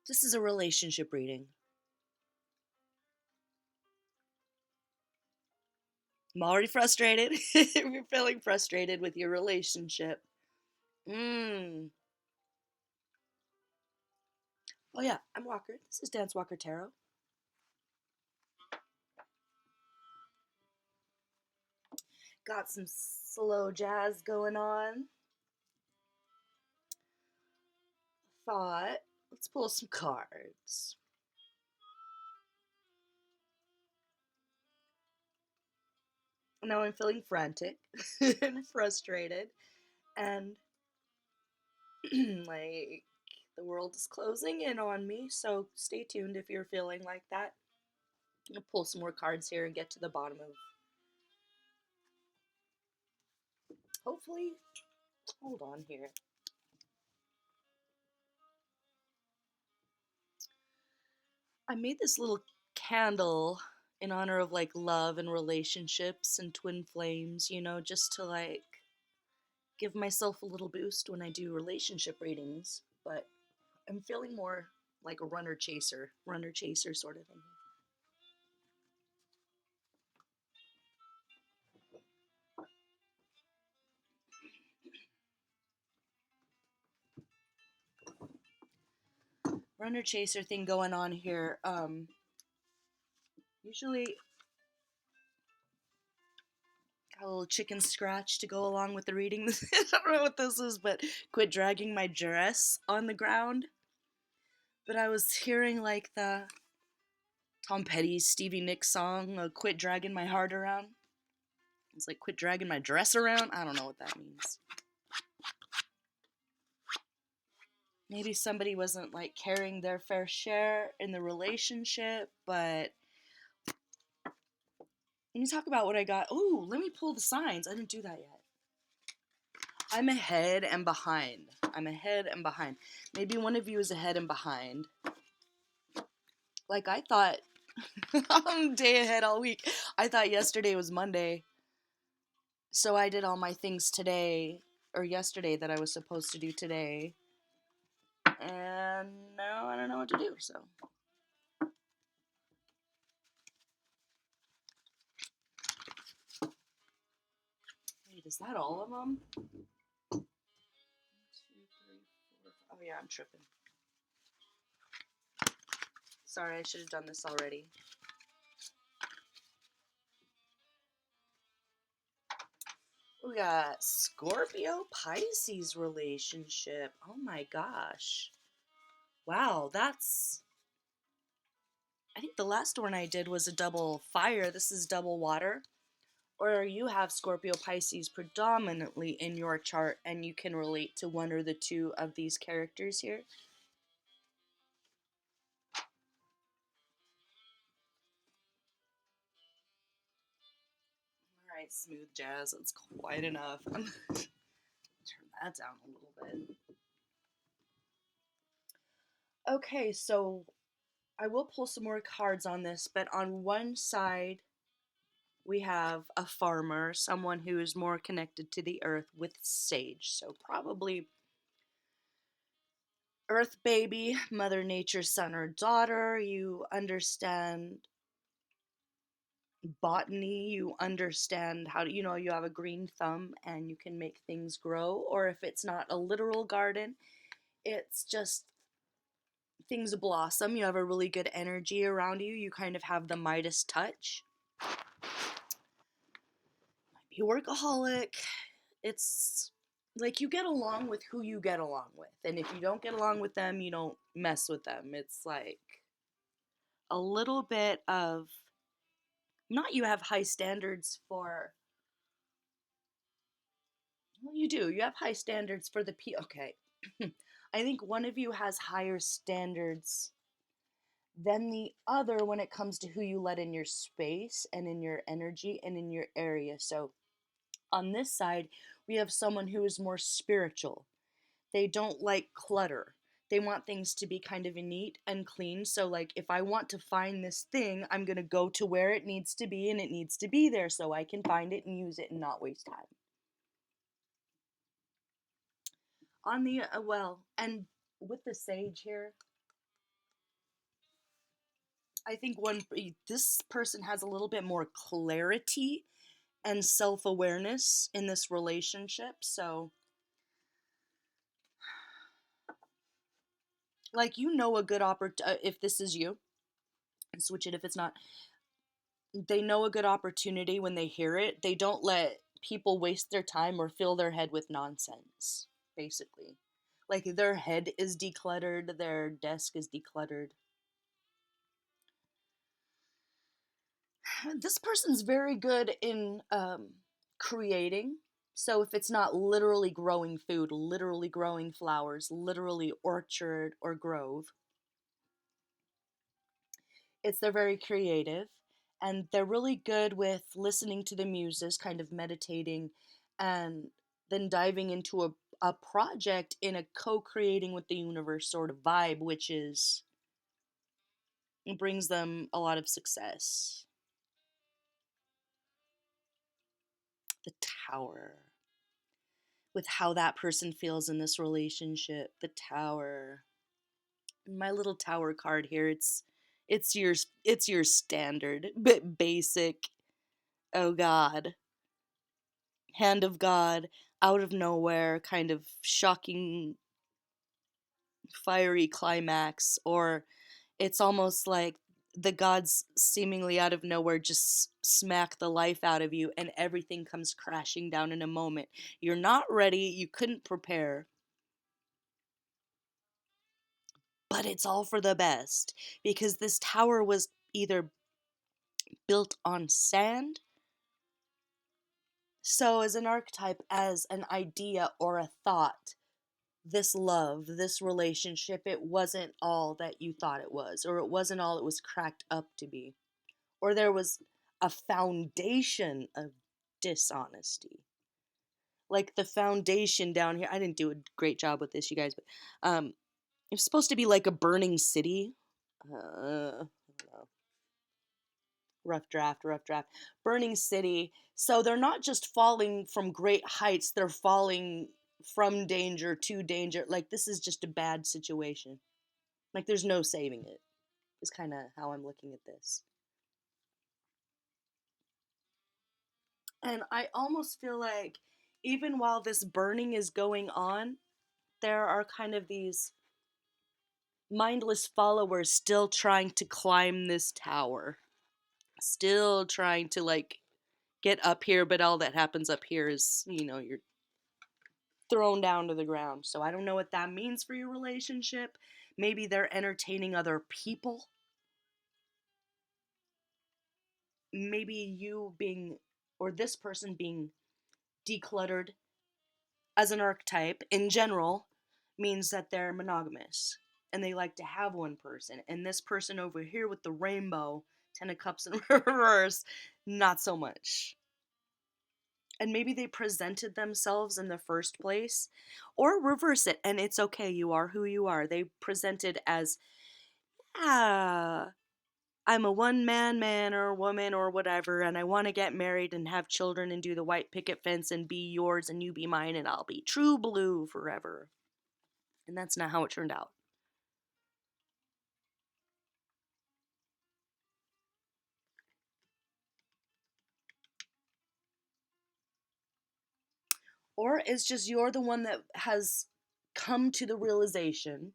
This is a relationship reading. I'm already frustrated. If you're feeling frustrated with your relationship. Mm. Oh yeah, I'm Walker. This is Dance Walker Tarot. Got some slow jazz going on. Thought, let's pull some cards. Now I'm feeling frantic and frustrated and like the world is closing in on me. So stay tuned if you're feeling like that. I'm gonna pull some more cards here and get to the bottom of. Hopefully, hold on here. I made this little candle in honor of like love and relationships and twin flames, just to like give myself a little boost when I do relationship readings. But I'm feeling more like a runner chaser sort of thing. Runner chaser thing going on here. Usually got a little chicken scratch to go along with the reading. I don't know what this is, but quit dragging my dress on the ground. But I was hearing like the Tom Petty's Stevie Nicks song, Quit Dragging My Heart Around. It's like, quit dragging my dress around? I don't know what that means. Maybe somebody wasn't like carrying their fair share in the relationship, but let me talk about what I got. Ooh, let me pull the signs. I didn't do that yet. I'm ahead and behind. Maybe one of you is ahead and behind. Like I thought, I'm day ahead all week. I thought yesterday was Monday. So I did all my things today, or yesterday, that I was supposed to do today. And now I don't know what to do, so. Wait, is that all of them? 1, 2, 3, 4. Oh yeah, I'm tripping. Sorry, I should have done this already. We got Scorpio Pisces relationship. Oh my gosh. Wow, that's. I think the last one I did was a double fire. This is double water. Or you have Scorpio Pisces predominantly in your chart and you can relate to one or the two of these characters here. Alright, smooth jazz. That's quite enough. Turn that down a little bit. Okay, so I will pull some more cards on this, but on one side we have a farmer, someone who is more connected to the earth with sage. So probably earth baby, Mother Nature's son or daughter. You understand botany, you understand how to, you have a green thumb and you can make things grow. Or if it's not a literal garden, it's just things blossom. You have a really good energy around you. You kind of have the Midas touch. Might be a workaholic. It's like you get along with who you get along with. And if you don't get along with them, you don't mess with them. It's like a little bit of, not you have high standards for, well, you do. You have high standards for the okay. I think one of you has higher standards than the other when it comes to who you let in your space and in your energy and in your area. So on this side, we have someone who is more spiritual. They don't like clutter. They want things to be kind of neat and clean. So, like, if I want to find this thing, I'm going to go to where it needs to be and it needs to be there so I can find it and use it and not waste time. On the, well, and with the sage here, I think this person has a little bit more clarity and self-awareness in this relationship. So, like, a good if this is you, switch it if it's not. They know a good opportunity when they hear it. They don't let people waste their time or fill their head with nonsense, basically. Like, their head is decluttered, their desk is decluttered. This person's very good in creating. So if it's not literally growing food, literally growing flowers, literally orchard or grove, they're very creative, and they're really good with listening to the muses, kind of meditating, and then diving into a project in a co-creating with the universe sort of vibe, which is it brings them a lot of success. The Tower. With how that person feels in this relationship. The Tower. My little Tower card here, it's your standard, but basic. Oh God. Hand of God, out of nowhere, kind of shocking, fiery climax, or it's almost like the gods seemingly out of nowhere just smack the life out of you and everything comes crashing down in a moment. You're not ready, you couldn't prepare, but it's all for the best because this tower was either built on sand. So, as an archetype, as an idea or a thought, this love, this relationship, it wasn't all that you thought it was, or it wasn't all it was cracked up to be, or there was a foundation of dishonesty. Like the foundation down here, I didn't do a great job with this, you guys, but it's supposed to be like a burning city. Rough draft, rough draft. Burning city. So they're not just falling from great heights, they're falling from danger to danger. Like, this is just a bad situation. Like, there's no saving it, is kind of how I'm looking at this. And I almost feel like even while this burning is going on, there are kind of these mindless followers still trying to climb this tower. Still trying to, like, get up here, but all that happens up here is, you're thrown down to the ground. So I don't know what that means for your relationship. Maybe they're entertaining other people. Maybe you being, or this person being decluttered as an archetype in general means that they're monogamous and they like to have one person. And this person over here with the rainbow, 10 of Cups in reverse, not so much. And maybe they presented themselves in the first place, or reverse it, and it's okay, you are who you are. They presented as, I'm a one man or woman or whatever, and I want to get married and have children and do the white picket fence and be yours and you be mine and I'll be true blue forever. And that's not how it turned out. Or it's just you're the one that has come to the realization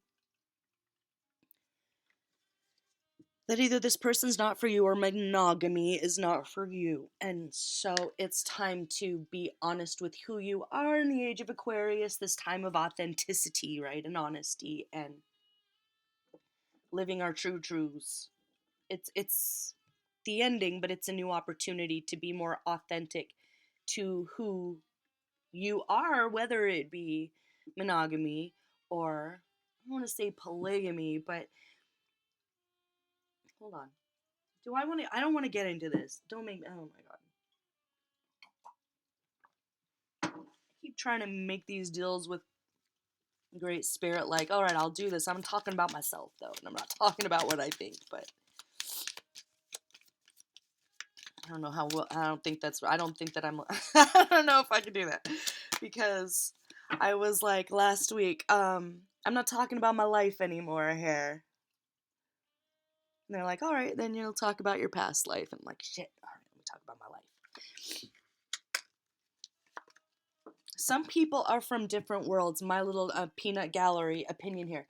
that either this person's not for you or monogamy is not for you. And so it's time to be honest with who you are in the age of Aquarius, this time of authenticity, right? And honesty and living our true truths. It's the ending, but it's a new opportunity to be more authentic to who you are, whether it be monogamy or, I want to say polygamy, but hold on. I don't want to get into this. Don't make me, oh my God. I keep trying to make these deals with Great Spirit, like, all right, I'll do this. I'm talking about myself, though, and I'm not talking about what I think, but I don't know how well, I don't think that I'm, I don't know if I can do that, because I was like, last week, I'm not talking about my life anymore here. And they're like, all right, then you'll talk about your past life. And I'm like, shit, all right, let me talk about my life. Some people are from different worlds. My little peanut gallery opinion here.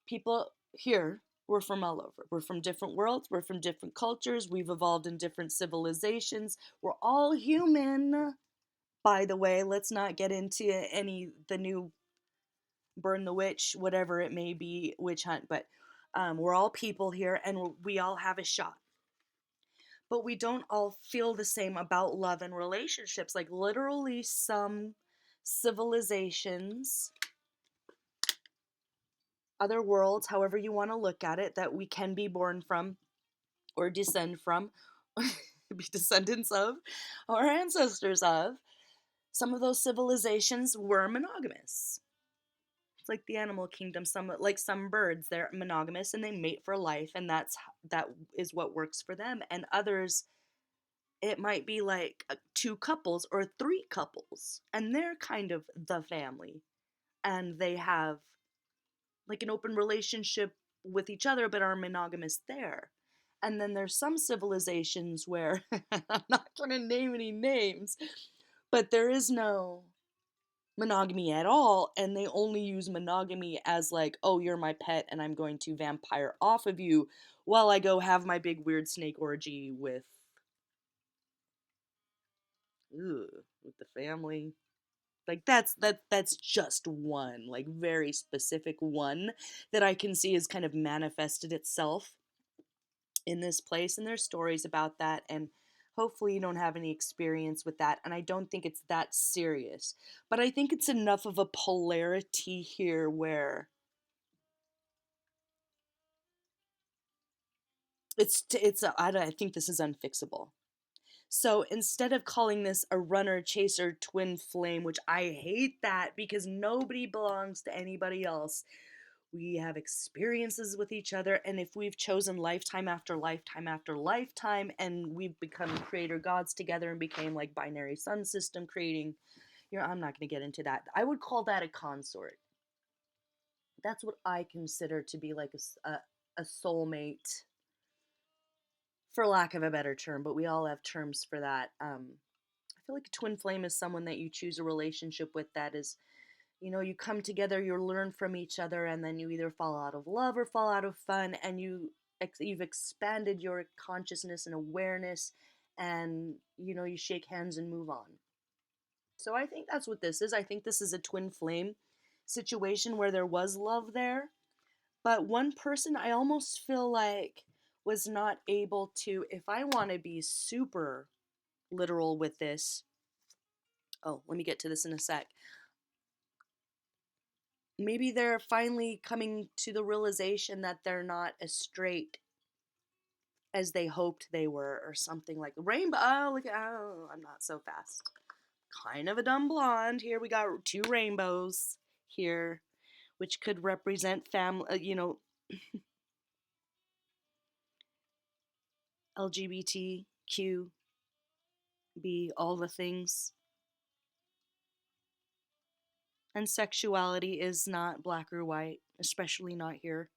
People here, we're from all over. We're from different worlds. We're from different cultures. We've evolved in different civilizations. We're all human. By the way, let's not get into the new burn the witch, whatever it may be, witch hunt. But we're all people here, and we all have a shot. But we don't all feel the same about love and relationships. Like, literally, some civilizations, other worlds, however you want to look at it, that we can be born from or descend from, be descendants of, or ancestors of, some of those civilizations were monogamous. It's like the animal kingdom. Some birds, they're monogamous and they mate for life, and that is what works for them. And others, it might be like two couples or three couples, and they're kind of the family, and they have like an open relationship with each other but are monogamous there. And then there's some civilizations where I'm not going to name any names, but there is no monogamy at all, and they only use monogamy as like, oh, you're my pet and I'm going to vampire off of you while I go have my big weird snake orgy with the family. Like, that's just one, like, very specific one that I can see has kind of manifested itself in this place, and there's stories about that, and hopefully you don't have any experience with that, and I don't think it's that serious. But I think it's enough of a polarity here where I think this is unfixable. So instead of calling this a runner, chaser, twin flame, which I hate that because nobody belongs to anybody else, we have experiences with each other. And if we've chosen lifetime after lifetime after lifetime, and we've become creator gods together and became like binary sun system creating, I'm not going to get into that. I would call that a consort. That's what I consider to be like a soulmate, for lack of a better term, but we all have terms for that. I feel like a twin flame is someone that you choose a relationship with that is, you come together, you learn from each other, and then you either fall out of love or fall out of fun, and you've expanded your consciousness and awareness, and you shake hands and move on. So I think that's what this is. I think this is a twin flame situation where there was love there, but one person I almost feel like was not able to, if I want to be super literal with this. Oh, let me get to this in a sec. Maybe they're finally coming to the realization that they're not as straight as they hoped they were, or something like rainbow. Oh, look at, oh, I'm not so fast. Kind of a dumb blonde. Here we got two rainbows here, which could represent family, LGBTQ, all the things. And sexuality is not black or white, especially not here.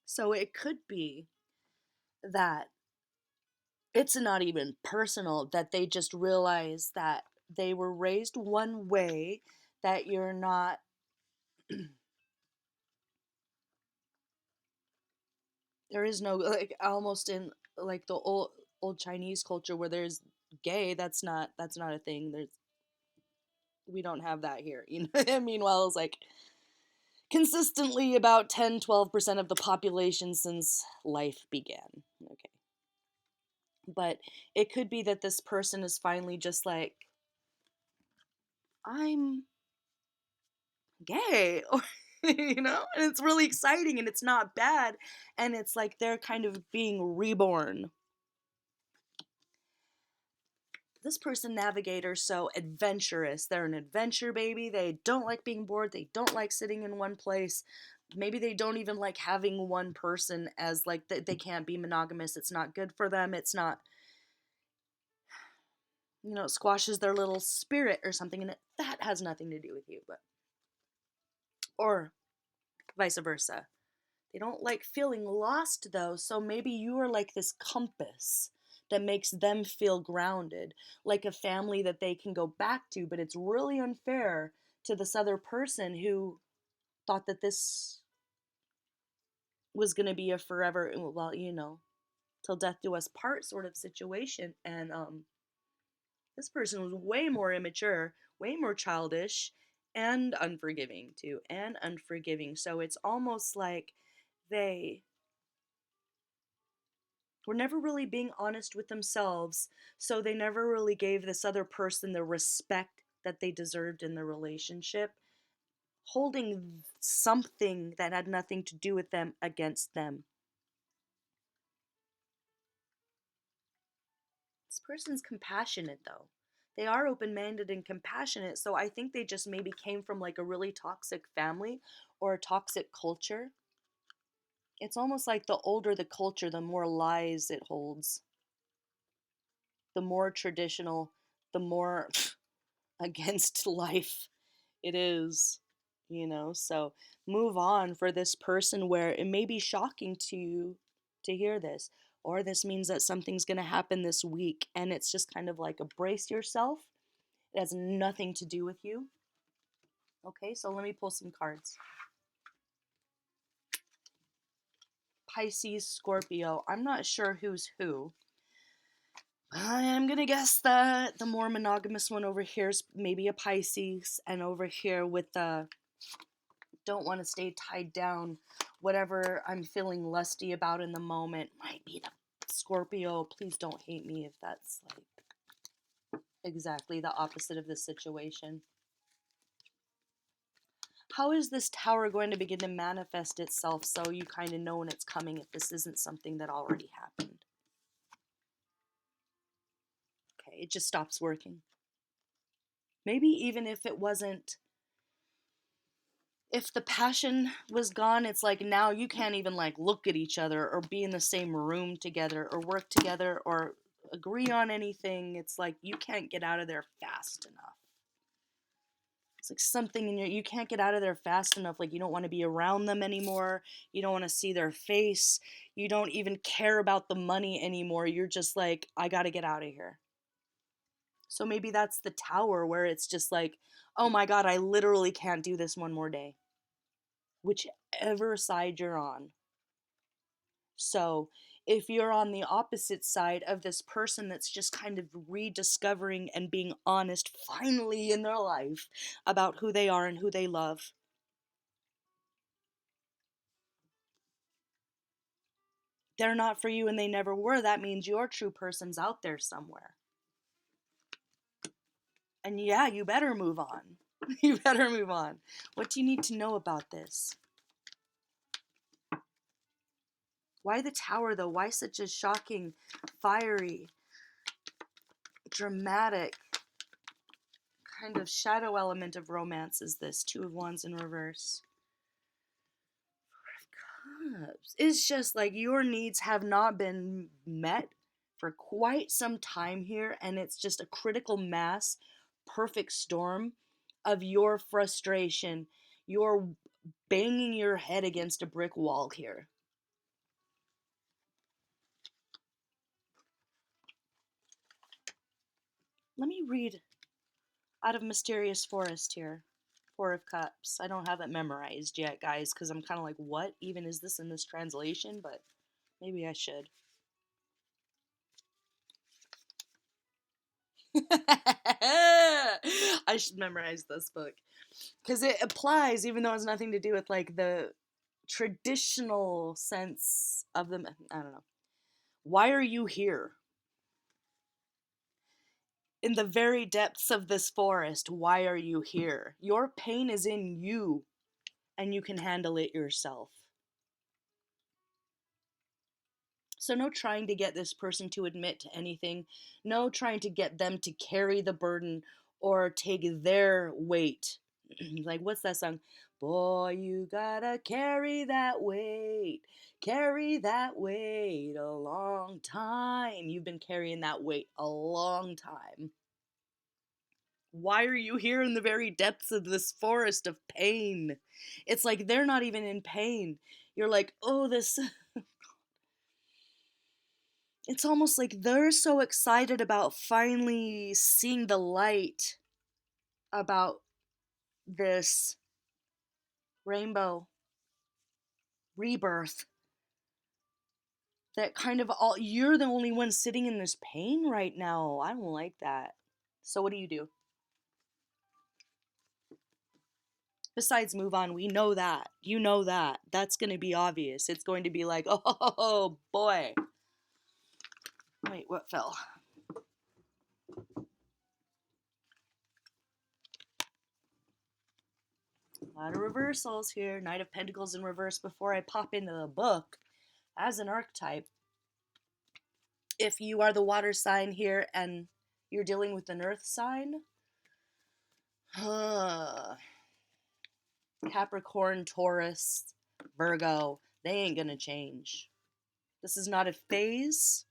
So it could be that it's not even personal, that they just realize that they were raised one way, that you're not there is no, like, almost in like the old Chinese culture where there's gay, that's not a thing. We don't have that here, Meanwhile, it's like consistently about 10-12% of the population since life began. Okay. But it could be that this person is finally just like, I'm gay, or and it's really exciting and it's not bad, and it's like they're kind of being reborn. This person, Navigator, so adventurous. They're an adventure baby. They don't like being bored. They don't like sitting in one place. Maybe they don't even like having one person, as like they can't be monogamous. It's not good for them. It's not, it squashes their little spirit or something, and that has nothing to do with you, but or vice versa. They don't like feeling lost though, so maybe you are like this compass that makes them feel grounded, like a family that they can go back to, but it's really unfair to this other person who thought that this was going to be a forever, well, till death do us part sort of situation. And this person was way more immature, way more childish, and unforgiving too, and unforgiving. So it's almost like they were never really being honest with themselves, so they never really gave this other person the respect that they deserved in the relationship, holding something that had nothing to do with them against them. This person's compassionate though. They are open-minded and compassionate, so I think they just maybe came from like a really toxic family or a toxic culture. It's almost like the older the culture, the more lies it holds. The more traditional, the more against life it is, So move on for this person where it may be shocking to you to hear this, or this means that something's going to happen this week, and it's just kind of like a brace yourself. It has nothing to do with you. Okay, so let me pull some cards. Pisces, Scorpio. I'm not sure who's who. I'm gonna guess that the more monogamous one over here is maybe a Pisces, and over here with the don't want to stay tied down, whatever I'm feeling lusty about in the moment might be the Scorpio. Please don't hate me if that's like exactly the opposite of this situation. How is this tower going to begin to manifest itself so you kind of know when it's coming if this isn't something that already happened? Okay, it just stops working. Maybe even if it wasn't, if the passion was gone, it's like now you can't even like look at each other or be in the same room together or work together or agree on anything. It's like you can't get out of there fast enough. It's like something in you can't get out of there fast enough. Like you don't want to be around them anymore. You don't want to see their face. You don't even care about the money anymore. You're just like, I got to get out of here. So maybe that's the tower where it's just like, oh my God, I literally can't do this one more day. Whichever side you're on. So if you're on the opposite side of this person that's just kind of rediscovering and being honest finally in their life about who they are and who they love, they're not for you and they never were. That means your true person's out there somewhere. And yeah, you better move on. You better move on. What do you need to know about this? Why the tower though? Why such a shocking, fiery, dramatic kind of shadow element of romance is this? Two of Wands in reverse. Four of Cups. It's just like your needs have not been met for quite some time here, and it's just a critical mass, perfect storm of your frustration. You're banging your head against a brick wall here. Let me read out of Mysterious Forest here. Four of Cups. I don't have it memorized yet, guys, because I'm kind of like, what even is this in this translation? But maybe I should. I should memorize this book because it applies, even though it's nothing to do with like the traditional sense of them. I don't know. Why are you here? In the very depths of this forest, why are you here? Your pain is in you, and you can handle it yourself. So no trying to get this person to admit to anything, no trying to get them to carry the burden or take their weight. Like, what's that song? Boy, you gotta carry that weight a long time. You've been carrying that weight a long time. Why are you here in the very depths of this forest of pain? It's like they're not even in pain. You're like, oh, this. It's almost like they're so excited about finally seeing the light about this rainbow rebirth that kind of all you're the only one sitting in this pain right now. I don't like that. So what do you do? Besides move on, we know that. You know that. That's going to be obvious. It's going to be like, oh boy. Wait, what fell? A lot of reversals here. Knight of Pentacles in reverse before I pop into the book. As an archetype, if you are the water sign here and you're dealing with an earth sign, Capricorn, Taurus, Virgo, they ain't gonna change. This is not a phase.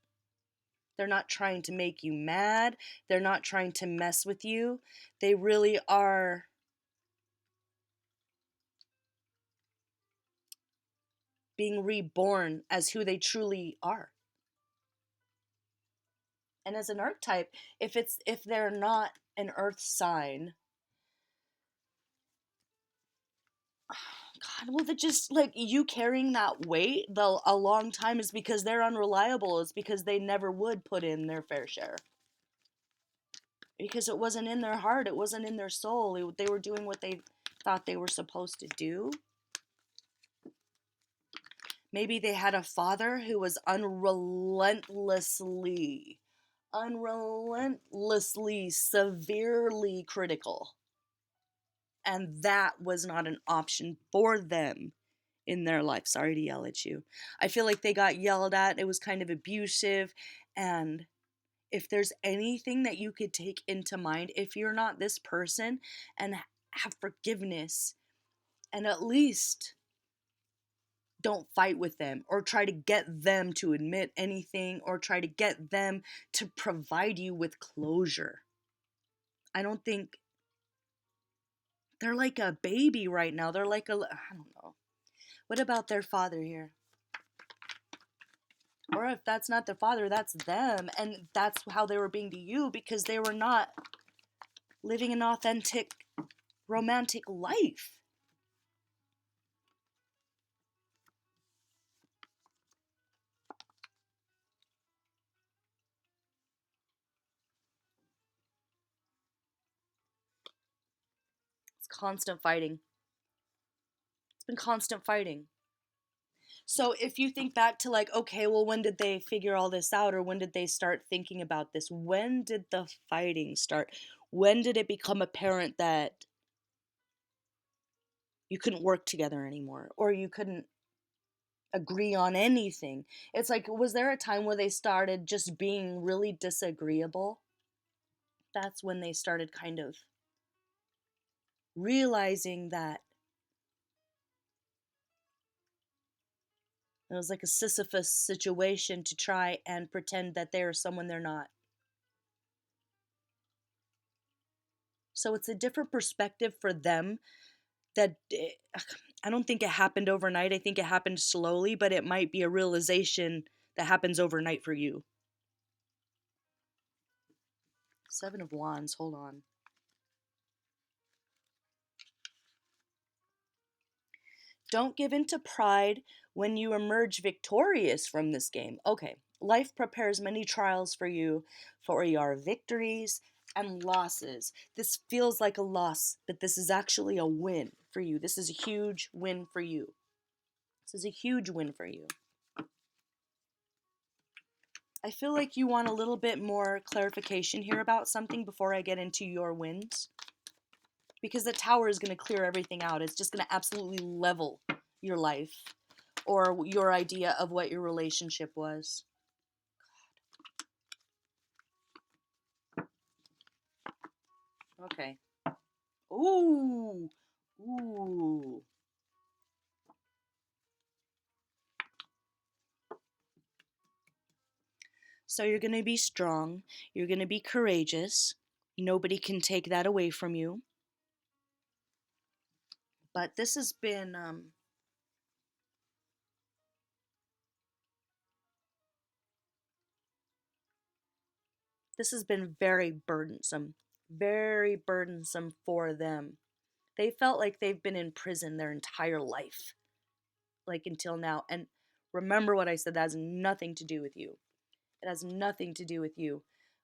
They're not trying to make you mad. They're not trying to mess with you. They really are being reborn as who they truly are. And as an archetype, if they're not an earth sign, God, well, that just like you carrying that weight a long time is because they're unreliable. It's because they never would put in their fair share. Because it wasn't in their heart, it wasn't in their soul. They were doing what they thought they were supposed to do. Maybe they had a father who was unrelentlessly, severely critical. And that was not an option for them in their life. Sorry to yell at you. I feel like they got yelled at. It was kind of abusive. And if there's anything that you could take into mind, if you're not this person and have forgiveness and at least don't fight with them or try to get them to admit anything or try to get them to provide you with closure. I don't think they're like a baby right now. They're like I don't know. What about their father here? Or if that's not their father, that's them. And that's how they were being to you because they were not living an authentic romantic life. It's constant fighting. It's been constant fighting. So if you think back to like, okay, well, when did they figure all this out or when did they start thinking about this? When did the fighting start? When did it become apparent that you couldn't work together anymore or you couldn't agree on anything? It's like, was there a time where they started just being really disagreeable? That's when they started kind of realizing that it was like a Sisyphus situation to try and pretend that they're someone they're not. So it's a different perspective for them that I don't think it happened overnight. I think it happened slowly, but it might be a realization that happens overnight for you. Seven of Wands, hold on. Don't give in to pride when you emerge victorious from this game. Okay, life prepares many trials for you for your victories and losses. This feels like a loss, but this is actually a win for you. This is a huge win for you. This is a huge win for you. I feel like you want a little bit more clarification here about something before I get into your wins. Because the Tower is going to clear everything out. It's just going to absolutely level your life or your idea of what your relationship was. Okay. Ooh. Ooh. So you're going to be strong. You're going to be courageous. Nobody can take that away from you. But this has been very burdensome for them. They felt like they've been in prison their entire life, like until now. And remember what I said, that has nothing to do with you. It has nothing to do with you.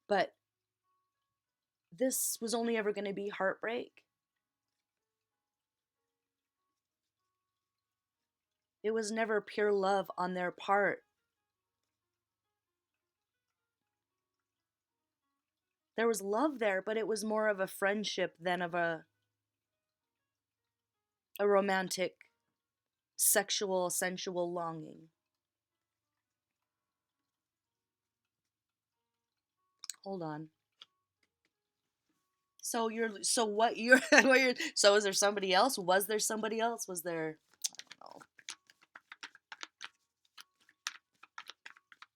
But this was only ever going to be heartbreak. It was never pure love on their part. There was love there, but it was more of a friendship than of a romantic, sexual, sensual longing. Hold on. So what you're what you're so is there somebody else? Was there somebody else? Was there, I don't know.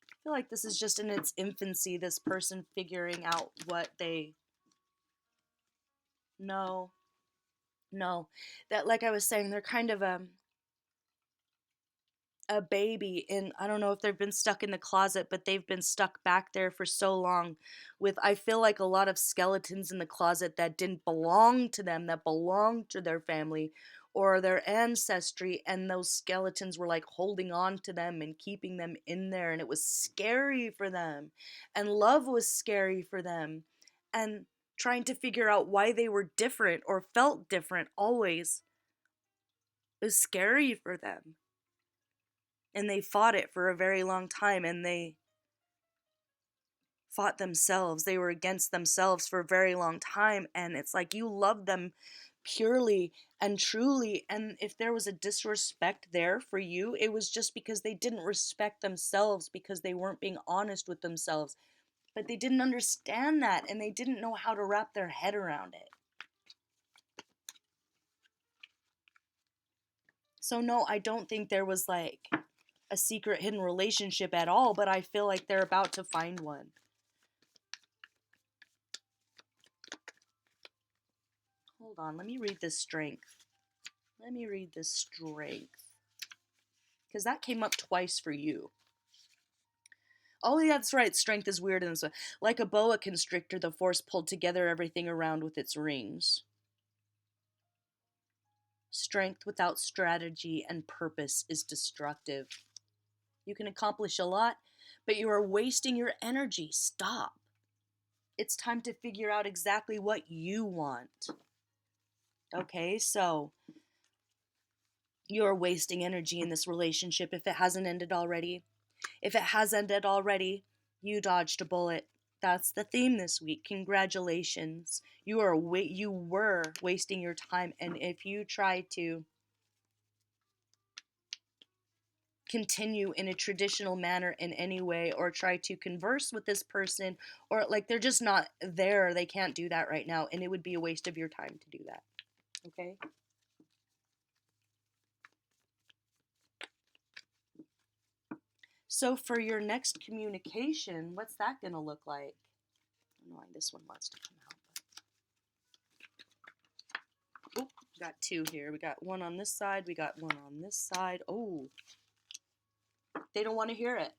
I feel like this is just in its infancy, this person figuring out what they know. No. That, like I was saying, they're kind of a baby in, I don't know if they've been stuck in the closet, but they've been stuck back there for so long with, I feel like, a lot of skeletons in the closet that didn't belong to them, that belonged to their family or their ancestry, and those skeletons were like holding on to them and keeping them in there, and it was scary for them, and love was scary for them, and trying to figure out why they were different or felt different always was scary for them, and they fought it for a very long time, and they fought themselves. They were against themselves for a very long time, and it's like you love them purely and truly, and if there was a disrespect there for you, it was just because they didn't respect themselves, because they weren't being honest with themselves, but they didn't understand that, and they didn't know how to wrap their head around it. So no, I don't think there was like a secret hidden relationship at all, but I feel like they're about to find one. Hold on, let me read this strength. Let me read this strength. Because that came up twice for you. Oh, yeah, that's right. Strength is weird in this one. Like a boa constrictor, the force pulled together everything around with its rings. Strength without strategy and purpose is destructive. You can accomplish a lot, but you are wasting your energy. Stop. It's time to figure out exactly what you want. Okay, so you're wasting energy in this relationship if it hasn't ended already. If it has ended already, you dodged a bullet. That's the theme this week. Congratulations. You were wasting your time, and if you try to continue in a traditional manner in any way, or try to converse with this person, or like they're just not there, they can't do that right now, and it would be a waste of your time to do that. Okay? So for your next communication, what's that going to look like? I don't know why this one wants to come out. Oh, we got two here. We got one on this side. We got one on this side. Oh, they don't want to hear it.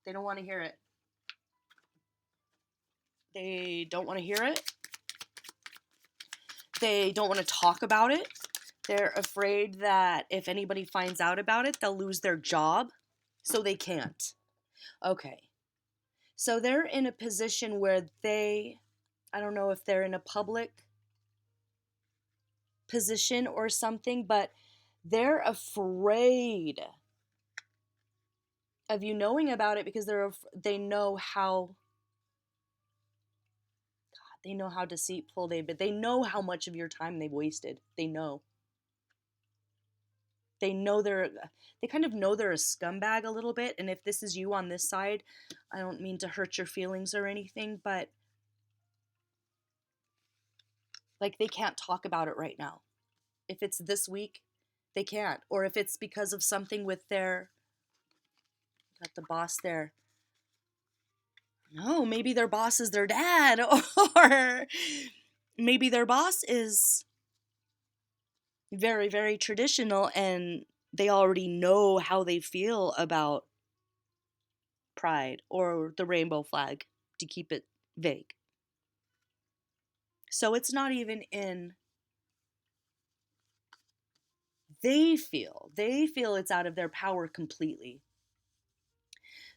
They don't want to hear it. They don't want to hear it. They don't want to talk about it. They're afraid that if anybody finds out about it, they'll lose their job. So they can't. Okay. So they're in a position where I don't know if they're in a public position or something, but they're afraid of you knowing about it, because they know how deceitful they've been. They know how much of your time they've wasted. They know. They kind of know they're a scumbag a little bit, and if this is you on this side, I don't mean to hurt your feelings or anything, but like they can't talk about it right now. If it's this week, they can't. Or if it's because of something with got the boss there. Oh, maybe their boss is their dad, or maybe their boss is very, very traditional and they already know how they feel about pride or the rainbow flag, to keep it vague. So it's not even in they feel it's out of their power completely.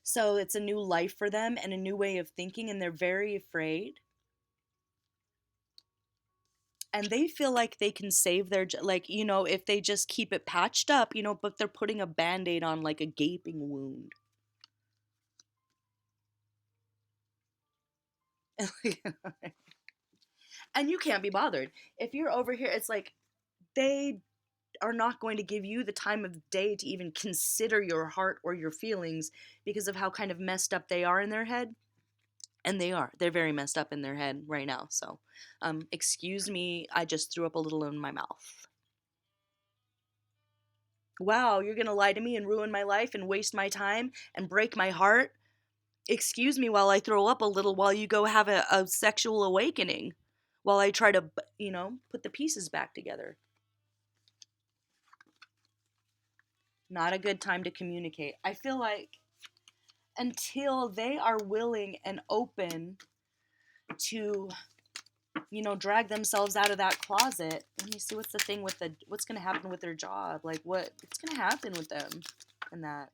So it's a new life for them and a new way of thinking, and they're very afraid. And they feel like they can save their, like, if they just keep it patched up, but they're putting a band-aid on like a gaping wound. And you can't be bothered. If you're over here, it's like they are not going to give you the time of day to even consider your heart or your feelings because of how kind of messed up they are in their head. And they're very messed up in their head right now. So excuse me, I just threw up a little in my mouth. Wow, you're gonna lie to me and ruin my life and waste my time and break my heart? Excuse me while I throw up a little, while you go have a sexual awakening, while I try to put the pieces back together. Not a good time to communicate. I feel like until they are willing and open to, drag themselves out of that closet. Let me see, what's the thing with what's going to happen with their job? Like, what's going to happen with them and that?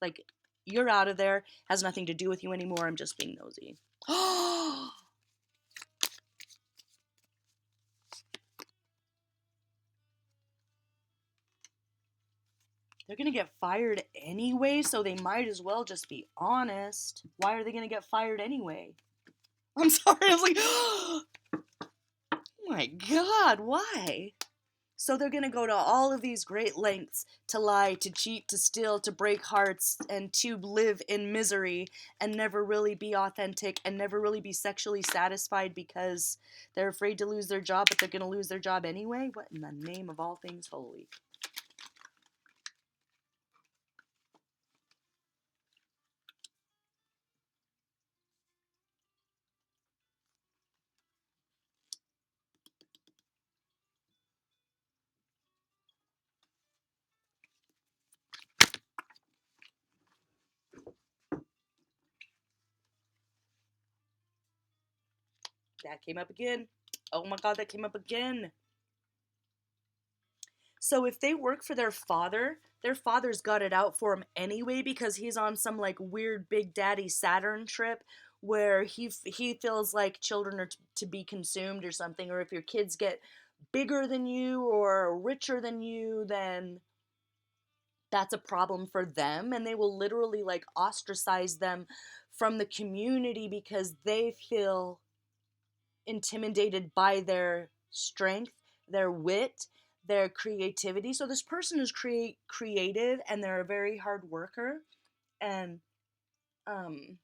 Like, you're out of there, has nothing to do with you anymore. I'm just being nosy. They're going to get fired anyway, so they might as well just be honest. Why are they going to get fired anyway? I'm sorry. I was like, oh my God, why? So they're going to go to all of these great lengths to lie, to cheat, to steal, to break hearts, and to live in misery and never really be authentic and never really be sexually satisfied because they're afraid to lose their job, but they're going to lose their job anyway? What in the name of all things holy? That came up again. Oh my God, that came up again. So if they work for their father's got it out for him anyway because he's on some like weird Big Daddy Saturn trip where he feels like children are to be consumed or something, or if your kids get bigger than you or richer than you, then that's a problem for them, and they will literally like ostracize them from the community because they feel intimidated by their strength, their wit, their creativity. So this person is creative and they're a very hard worker. And um,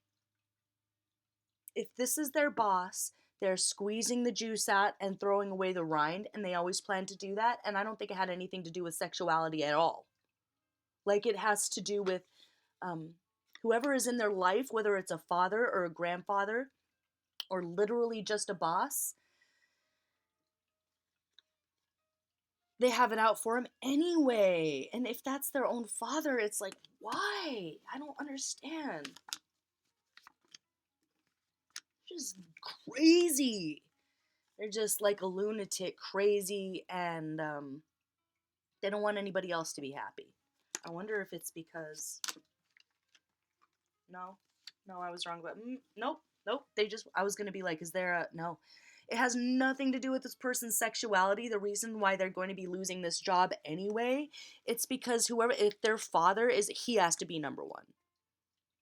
if this is their boss, they're squeezing the juice out and throwing away the rind, and they always plan to do that. And I don't think it had anything to do with sexuality at all. Like it has to do with um, whoever is in their life, whether it's a father or a grandfather or literally just a boss, they have it out for him anyway. And if that's their own father, it's like, why? I don't understand. Just crazy. They're just like a lunatic, crazy, and they don't want anybody else to be happy. I wonder if it's because. No, no, I was wrong. But nope, nope. I was gonna be like, is there a no? It has nothing to do with this person's sexuality. The reason why they're going to be losing this job anyway, it's because if their father is, he has to be number one.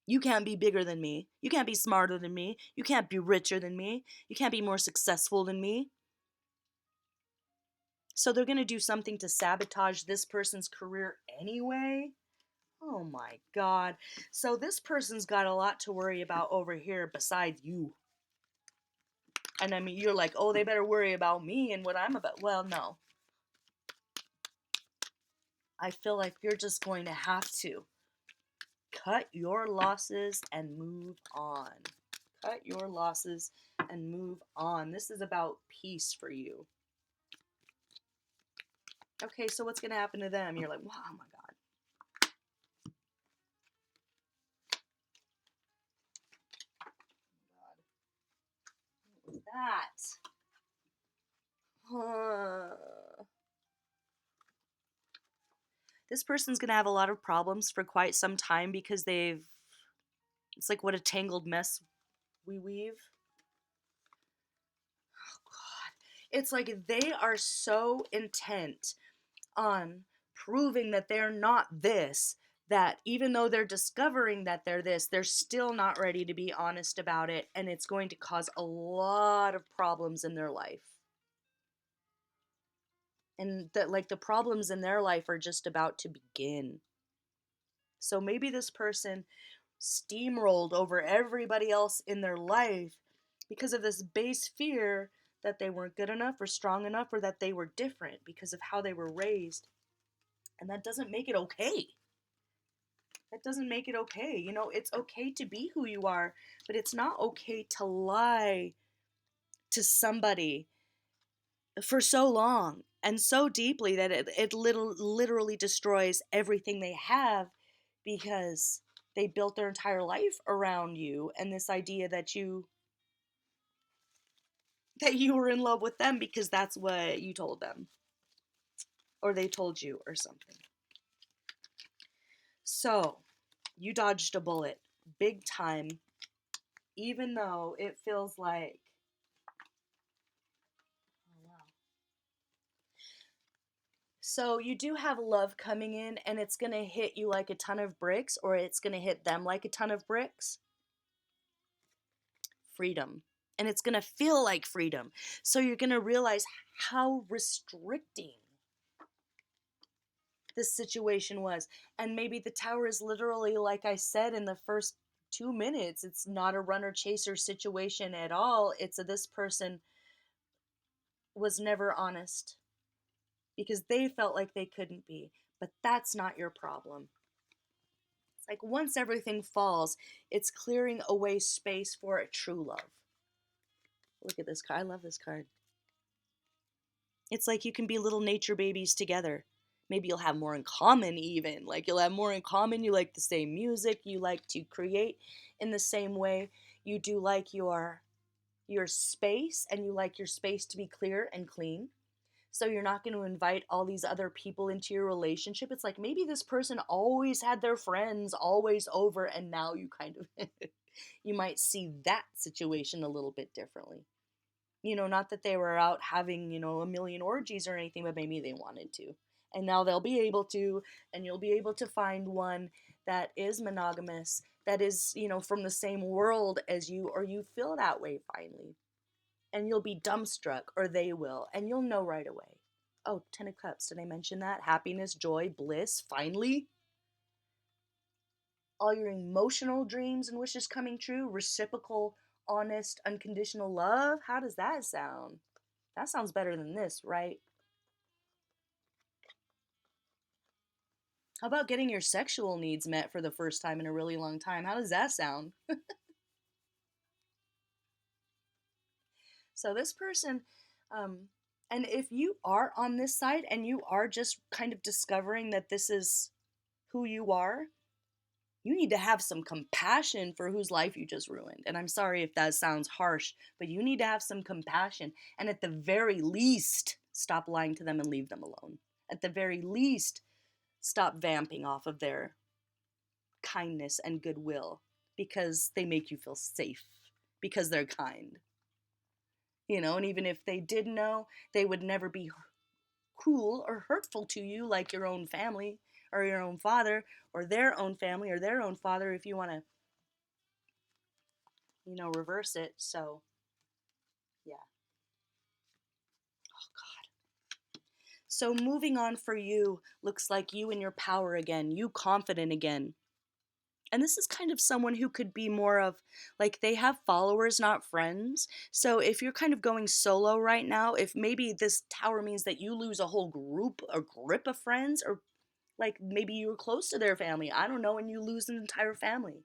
You can't be bigger than me. You can't be smarter than me. You can't be richer than me. You can't be more successful than me. So they're going to do something to sabotage this person's career anyway. Oh my God. So this person's got a lot to worry about over here besides you. And I mean, you're like, oh, they better worry about me and what I'm about. Well, no. I feel like you're just going to have to cut your losses and move on. cut your losses and move on. This is about peace for you. Okay, so what's going to happen to them? You're like, wow, oh my God. What was that? This person's going to have a lot of problems for quite some time because it's like what a tangled mess we weave. Oh God. It's like they are so intent on proving that they're not this, that even though they're discovering that they're this, they're still not ready to be honest about it, and it's going to cause a lot of problems in their life. And that, like, the problems in their life are just about to begin. So maybe this person steamrolled over everybody else in their life because of this base fear that they weren't good enough or strong enough or that they were different because of how they were raised. And that doesn't make it okay. That doesn't make it okay. You know, it's okay to be who you are, but it's not okay to lie to somebody for so long and so deeply that it literally destroys everything they have because they built their entire life around you and this idea that you were in love with them because that's what you told them or they told you or something. So, you dodged a bullet big time, even though it feels like, oh wow. So you do have love coming in and it's going to hit you like a ton of bricks or it's going to hit them like a ton of bricks. Freedom. And it's going to feel like freedom. So you're going to realize how restricting this situation was. And maybe the tower is literally, like I said in the first 2 minutes, it's not a runner chaser situation at all. It's this person was never honest because they felt like they couldn't be. But that's not your problem. It's like once everything falls, it's clearing away space for a true love. Look at this card. I love this card. It's like you can be little nature babies together. Maybe you'll have more in common even. Like you'll have more in common. You like the same music. You like to create in the same way. You do like your space, and you like your space to be clear and clean. So you're not going to invite all these other people into your relationship. It's like maybe this person always had their friends always over, and now you kind of you might see that situation a little bit differently. You know, not that they were out having, you know, a million orgies or anything, but maybe they wanted to. And now they'll be able to, and you'll be able to find one that is monogamous, that is, you know, from the same world as you, or you feel that way finally. And you'll be dumbstruck, or they will, and you'll know right away. Oh, 10 of Cups, did I mention that? Happiness, joy, bliss, finally. All your emotional dreams and wishes coming true, reciprocal, honest, unconditional love. How does that sound? That sounds better than this, right? How about getting your sexual needs met for the first time in a really long time? How does that sound? So this person, and if you are on this side and you are just kind of discovering that this is who you are, you need to have some compassion for whose life you just ruined. And I'm sorry if that sounds harsh, but you need to have some compassion. And at the very least, stop lying to them and leave them alone. At the very least, stop vamping off of their kindness and goodwill because they make you feel safe, because they're kind. You know, and even if they did know, they would never be cruel or hurtful to you like your own family or your own father or their own family or their own father, if you want to, you know, reverse it. So, yeah. Oh, God. So, moving on for you looks like you in your power again, you confident again. And this is kind of someone who could be more of like they have followers, not friends. So if you're kind of going solo right now, if maybe this tower means that you lose a whole group, a grip of friends, or like maybe you were close to their family, I don't know, and you lose an entire family,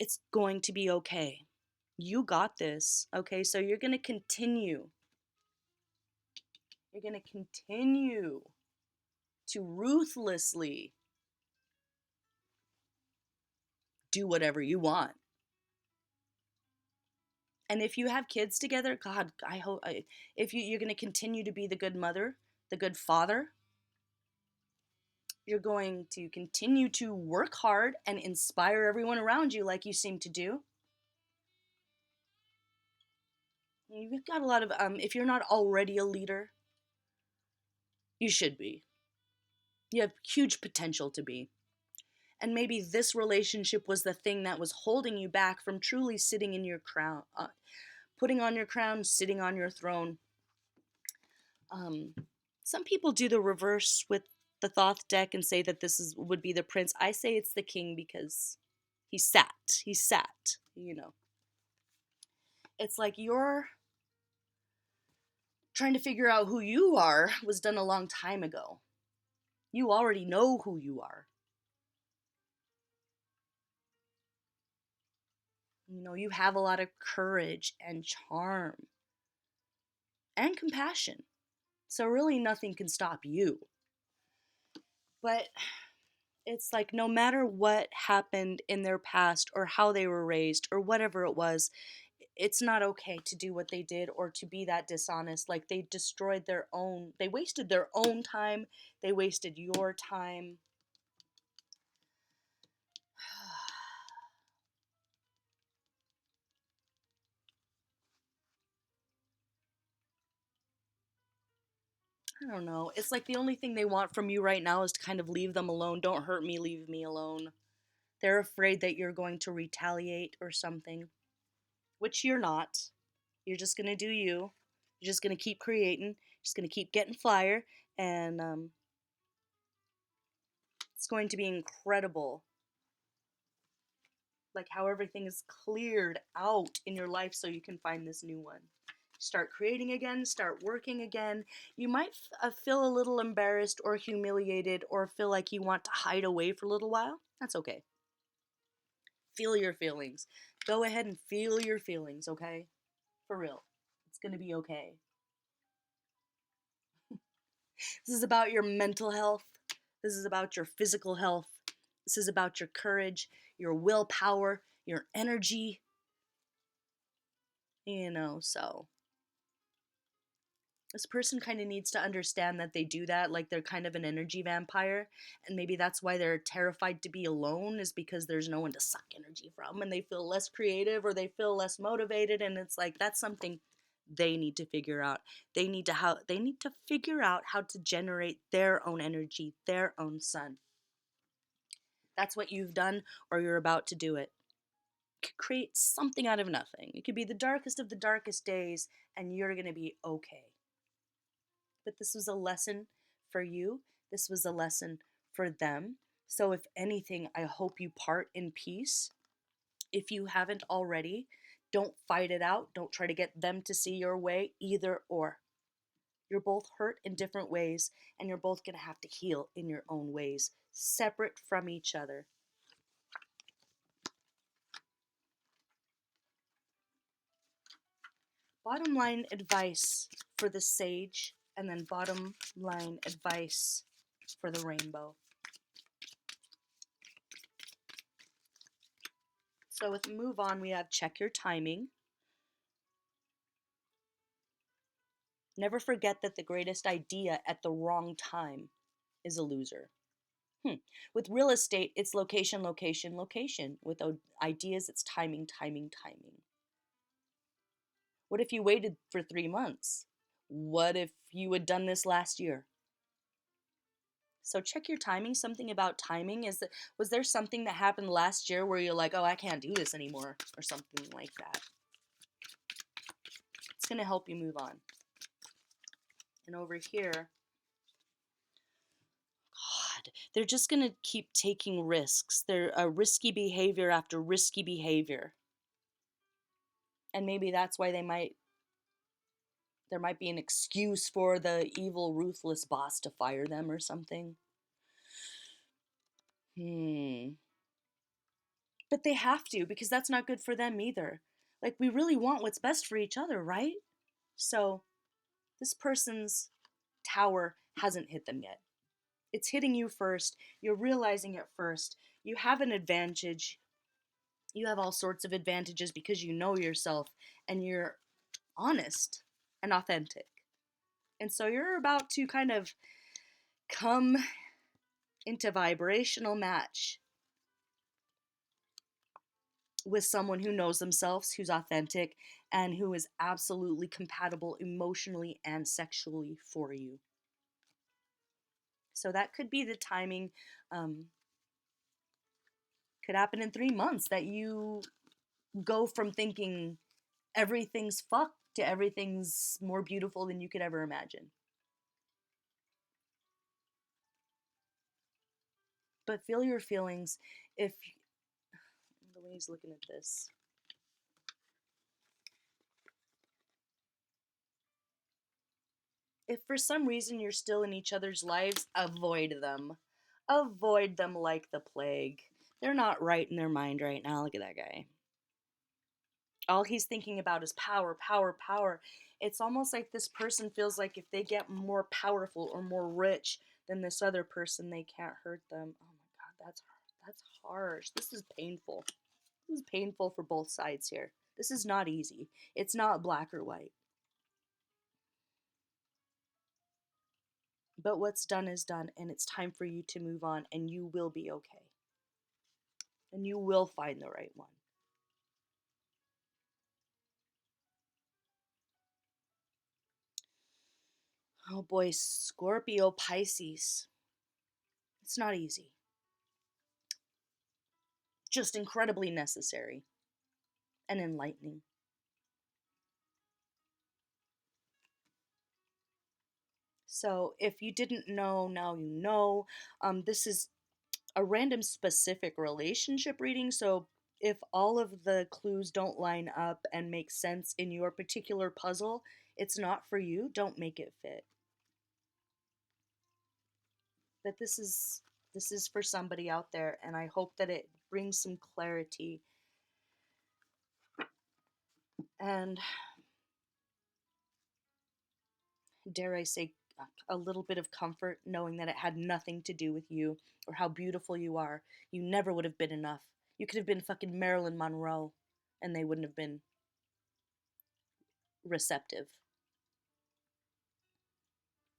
it's going to be okay. You got this. Okay, so you're going to continue. You're going to continue to ruthlessly do whatever you want. And if you have kids together, God, I hope if you're going to continue to be the good mother, the good father, you're going to continue to work hard and inspire everyone around you like you seem to do. You've got a lot of if you're not already a leader, you should be. You have huge potential to be. And maybe this relationship was the thing that was holding you back from truly sitting in your crown, putting on your crown, sitting on your throne. Um, some people do the reverse with the Thoth deck and say that would be the prince. I say it's the king because he sat. He sat, you know. It's like you're trying to figure out who you are was done a long time ago. You already know who you are. You know, you have a lot of courage and charm and compassion. So really nothing can stop you. But it's like no matter what happened in their past or how they were raised or whatever it was, it's not okay to do what they did or to be that dishonest. Like they destroyed they wasted their own time, they wasted your time. I don't know. It's like the only thing they want from you right now is to kind of leave them alone. Don't hurt me, leave me alone. They're afraid that you're going to retaliate or something, which you're not. You're just going to do you. You're just going to keep creating, just going to keep getting flyer, and it's going to be incredible. Like how everything is cleared out in your life so you can find this new one. Start creating again, start working again. You might feel a little embarrassed or humiliated or feel like you want to hide away for a little while. That's okay. Feel your feelings. Go ahead and feel your feelings, okay? For real. It's going to be okay. This is about your mental health. This is about your physical health. This is about your courage, your willpower, your energy. You know, so this person kind of needs to understand that they do that, like they're kind of an energy vampire, and maybe that's why they're terrified to be alone, is because there's no one to suck energy from and they feel less creative or they feel less motivated. And it's like that's something they need to figure out. They need to figure out how to generate their own energy, their own sun. That's what you've done, or you're about to do it. Create something out of nothing. It could be the darkest of the darkest days and you're going to be okay. But this was a lesson for you. This was a lesson for them. So if anything, I hope you part in peace. If you haven't already, don't fight it out. Don't try to get them to see your way, either or. You're both hurt in different ways, and you're both going to have to heal in your own ways, separate from each other. Bottom line advice for the sage, and then bottom line advice for the rainbow. So with move on, we have check your timing. Never forget that the greatest idea at the wrong time is a loser. With real estate, it's location, location, location. With ideas, it's timing, timing, timing. What if you waited for 3 months? What if you had done this last year? So check your timing. Something about timing was there something that happened last year where you're like, oh, I can't do this anymore, or something like that? It's going to help you move on. And over here, God, they're just going to keep taking risks. They're a risky behavior after risky behavior. And maybe that's why there might be an excuse for the evil, ruthless boss to fire them or something. But they have to, because that's not good for them either. Like, we really want what's best for each other, right? So, this person's tower hasn't hit them yet. It's hitting you first. You're realizing it first. You have an advantage. You have all sorts of advantages because you know yourself and you're honest and authentic. And so you're about to kind of come into vibrational match with someone who knows themselves, who's authentic, and who is absolutely compatible emotionally and sexually for you. So that could be the timing. Could happen in 3 months that you go from thinking everything's fucked to everything's more beautiful than you could ever imagine. But feel your feelings. If the way he's looking at this, if for some reason you're still in each other's lives, avoid them. Avoid them like the plague. They're not right in their mind right now. Look at that guy. All he's thinking about is power, power, power. It's almost like this person feels like if they get more powerful or more rich than this other person, they can't hurt them. Oh my god, that's harsh. This is painful. This is painful for both sides here. This is not easy. It's not black or white. But what's done is done, and it's time for you to move on, and you will be okay. And you will find the right one. Oh boy, Scorpio Pisces. It's not easy. Just incredibly necessary and enlightening. So, if you didn't know, now you know. This is a random specific relationship reading. So, if all of the clues don't line up and make sense in your particular puzzle, it's not for you. Don't make it fit. That this is for somebody out there, and I hope that it brings some clarity and, dare I say, a little bit of comfort knowing that it had nothing to do with you or how beautiful you are. You never would have been enough. You could have been fucking Marilyn Monroe and they wouldn't have been receptive.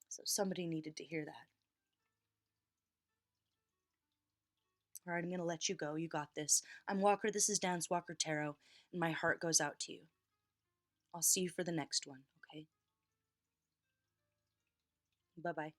So somebody needed to hear that. All right, I'm going to let you go. You got this. I'm Walker. This is Dance Walker Tarot, and my heart goes out to you. I'll see you for the next one, okay? Bye bye.